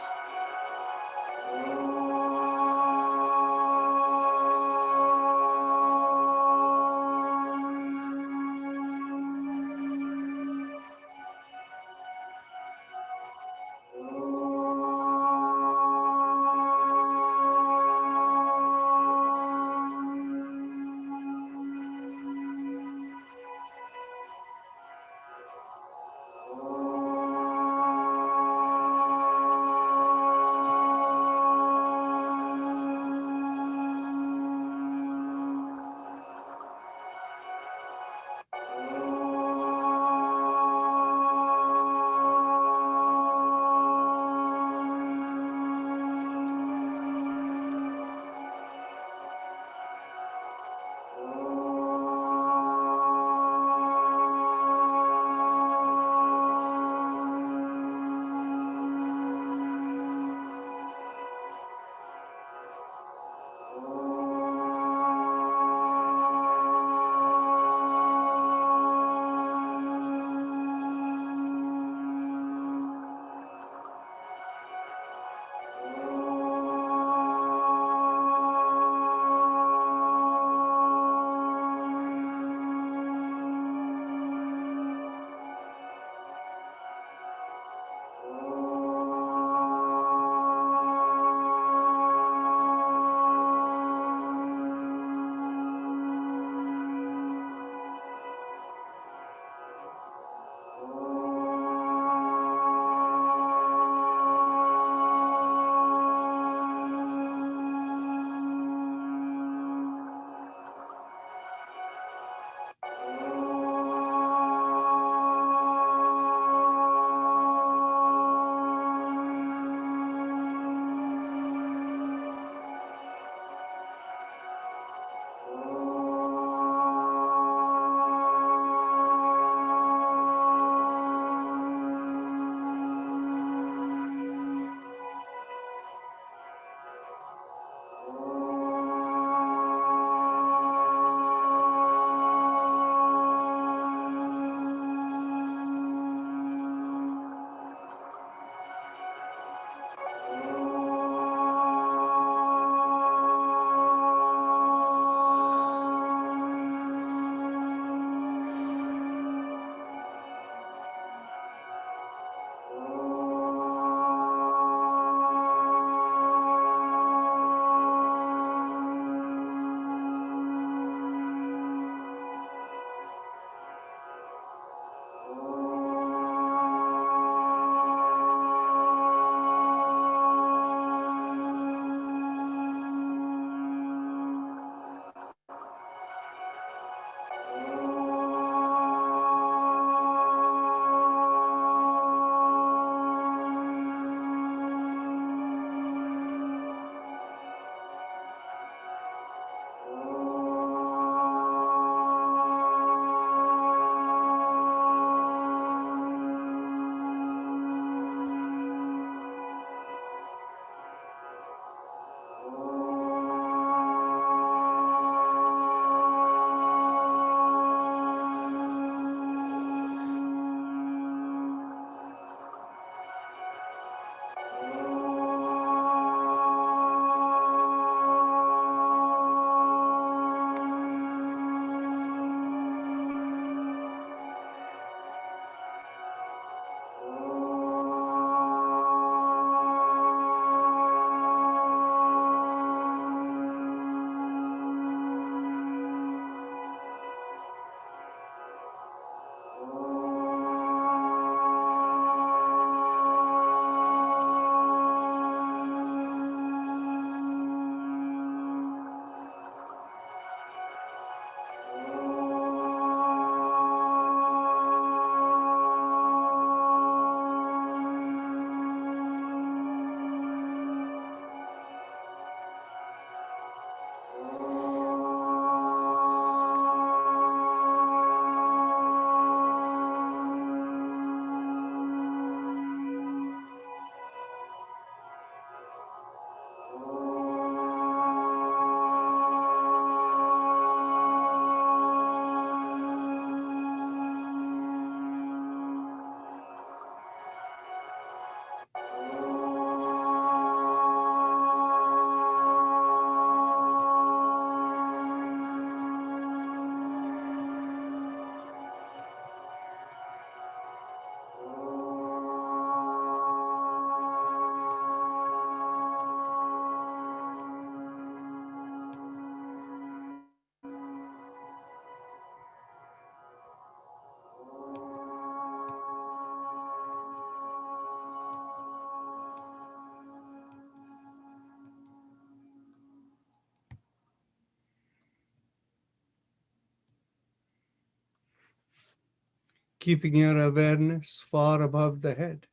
keeping your awareness far above the head.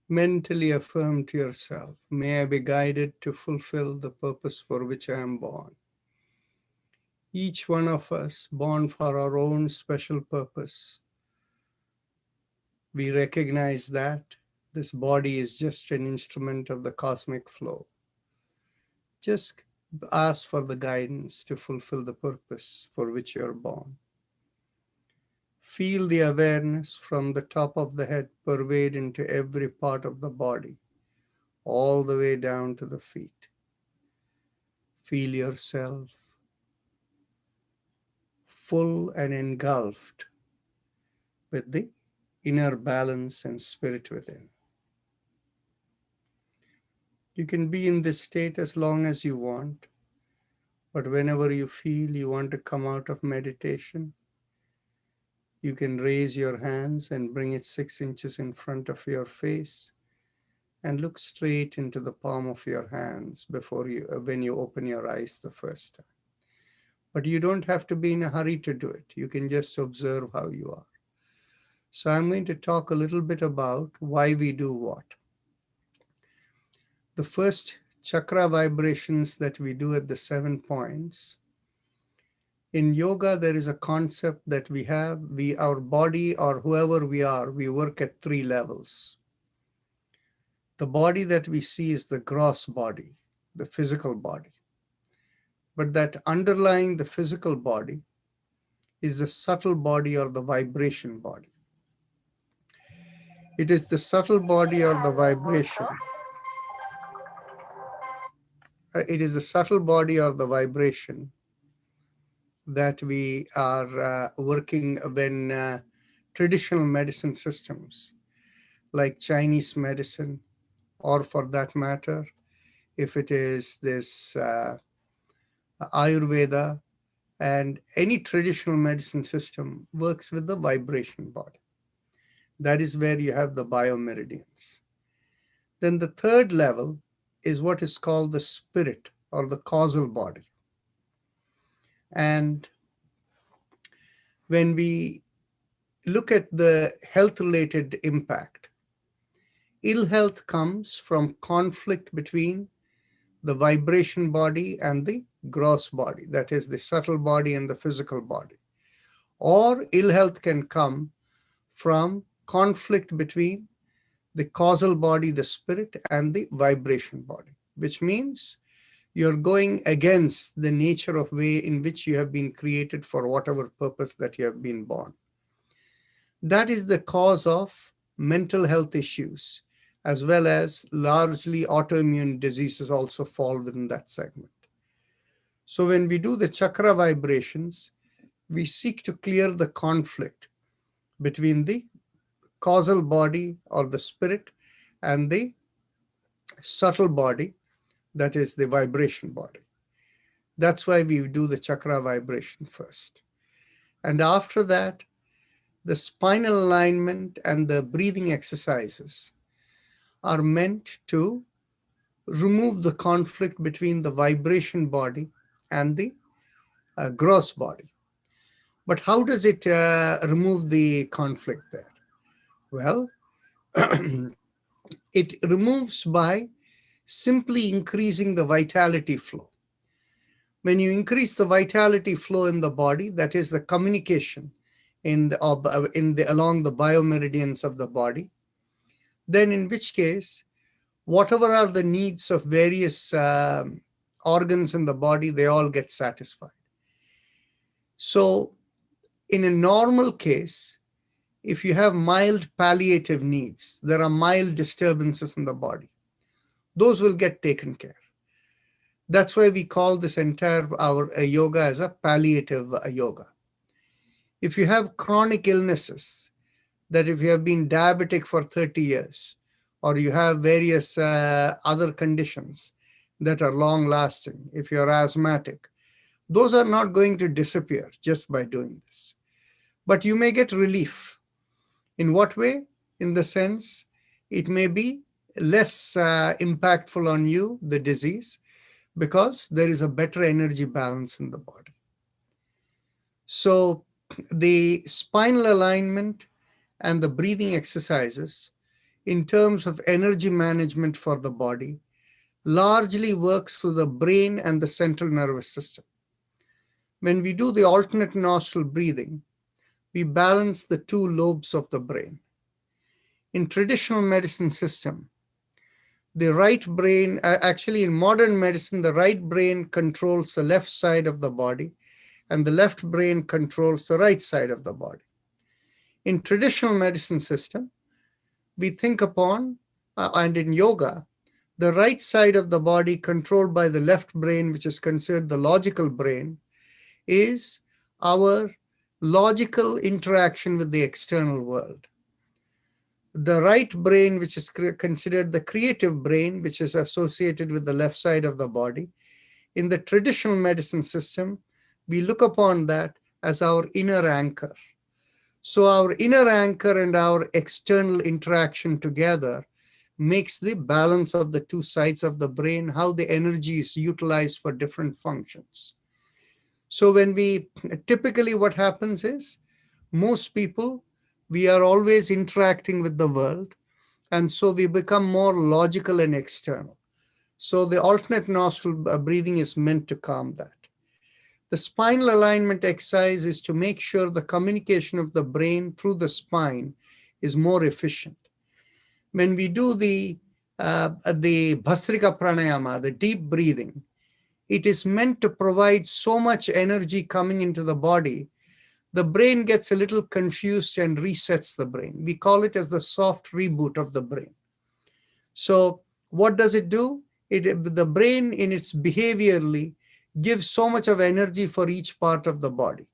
Mentally affirm to yourself, may I be guided to fulfill the purpose for which I am born. Each one of us born for our own special purpose. We recognize that this body is just an instrument of the cosmic flow. Just ask for the guidance to fulfill the purpose for which you are born. Feel the awareness from the top of the head pervade into every part of the body, all the way down to the feet. Feel yourself full and engulfed with the inner balance and spirit within. You can be in this state as long as you want, but whenever you feel you want to come out of meditation, you can raise your hands and bring it 6 inches in front of your face and look straight into the palm of your hands when you open your eyes the first time. But you don't have to be in a hurry to do it. You can just observe how you are. So I'm going to talk a little bit about why we do what. The first chakra vibrations that we do at the 7 points. In yoga, there is a concept that our body or whoever we are, we work at 3 levels. The body that we see is the gross body, the physical body. But that underlying the physical body is the subtle body or the vibration body. It is the subtle body or the vibration. It is the subtle body or the vibration that we are working when traditional medicine systems like Chinese medicine, or for that matter, if it is this Ayurveda, and any traditional medicine system works with the vibration body. That is where you have the biomeridians. Then the third level is what is called the spirit or the causal body. And when we look at the health-related impact, ill health comes from conflict between the vibration body and the gross body, that is the subtle body and the physical body. Or ill health can come from conflict between the causal body, the spirit, and the vibration body, which means you're going against the nature of way in which you have been created for whatever purpose that you have been born. That is the cause of mental health issues, as well as largely autoimmune diseases also fall within that segment. So when we do the chakra vibrations, we seek to clear the conflict between the causal body or the spirit and the subtle body, that is the vibration body. That's why we do the chakra vibration first. And after that, the spinal alignment and the breathing exercises are meant to remove the conflict between the vibration body and the gross body. But how does it remove the conflict there? Well, it removes by simply increasing the vitality flow. When you increase the vitality flow in the body, that is the communication along the biomeridians of the body, then in which case, whatever are the needs of various organs in the body, they all get satisfied. So in a normal case, if you have mild palliative needs, there are mild disturbances in the body, those will get taken care. That's why we call this entire yoga as a palliative yoga. If you have chronic illnesses, that if you have been diabetic for 30 years, or you have various other conditions that are long lasting, if you're asthmatic, those are not going to disappear just by doing this. But you may get relief. In what way? In the sense, it may be less impactful on you, the disease, because there is a better energy balance in the body. So the spinal alignment and the breathing exercises in terms of energy management for the body largely works through the brain and the central nervous system. When we do the alternate nostril breathing, we balance the two lobes of the brain. In traditional medicine system, the right brain, actually in modern medicine, the right brain controls the left side of the body and the left brain controls the right side of the body. In traditional medicine system, we think upon, and in yoga, the right side of the body controlled by the left brain, which is considered the logical brain, is our logical interaction with the external world. The right brain, which is considered the creative brain, which is associated with the left side of the body. In the traditional medicine system, we look upon that as our inner anchor. So our inner anchor and our external interaction together makes the balance of the two sides of the brain, how the energy is utilized for different functions. So when we typically what happens is most people, we are always interacting with the world. And so we become more logical and external. So the alternate nostril breathing is meant to calm that. The spinal alignment exercise is to make sure the communication of the brain through the spine is more efficient. When we do the Bhastrika Pranayama, the deep breathing, it is meant to provide so much energy coming into the body, the brain gets a little confused and resets the brain. We call it as the soft reboot of the brain. So what does it do? The brain in its behaviorally gives so much of energy for each part of the body.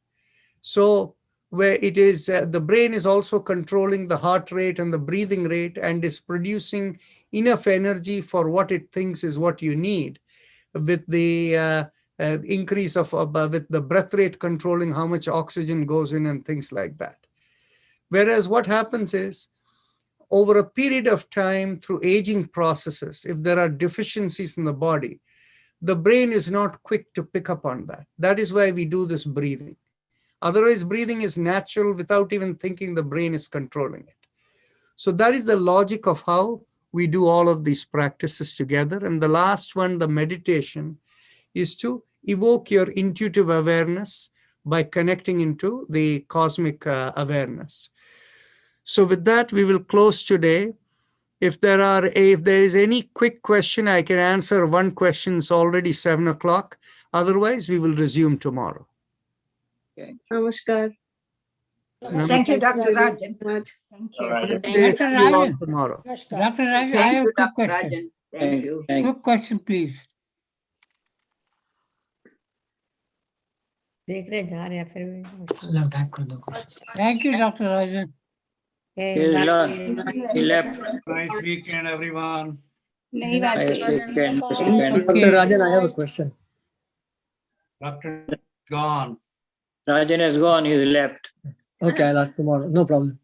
So where it is, the brain is also controlling the heart rate and the breathing rate and is producing enough energy for what it thinks is what you need, with the increase of with the breath rate controlling how much oxygen goes in and things like that. Whereas what happens is, over a period of time through aging processes, if there are deficiencies in the body, the brain is not quick to pick up on that. That is why we do this breathing. Otherwise, breathing is natural without even thinking the brain is controlling it. So that is the logic of how we do all of these practices together. And the last one, the meditation, is to evoke your intuitive awareness by connecting into the cosmic awareness. So with that, we will close today. If there is any quick question, I can answer one question. It's already 7 o'clock. Otherwise, we will resume tomorrow. Okay. Namaskar. Thank you, Dr. Thank you Rajan. very much. Thank you. All right. See you all Rajan. tomorrow. Dr. Rajan, I Thank have you, a quick Dr. question. Rajan. Thank you. Quick question, please. देख रहे जा रहे हैं फिर भी चलो type कर दो कुछ। Thank you, Dr. Rajan. Okay, He bye. left. Nice weekend, everyone. नहीं बात Nice चाहिए। weekend. Okay. Dr. Rajan, I have a question. Doctor gone. Rajan has gone. He's left. Okay, I'll ask tomorrow. No problem.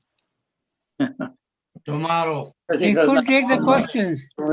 Tomorrow. He could take the questions. So,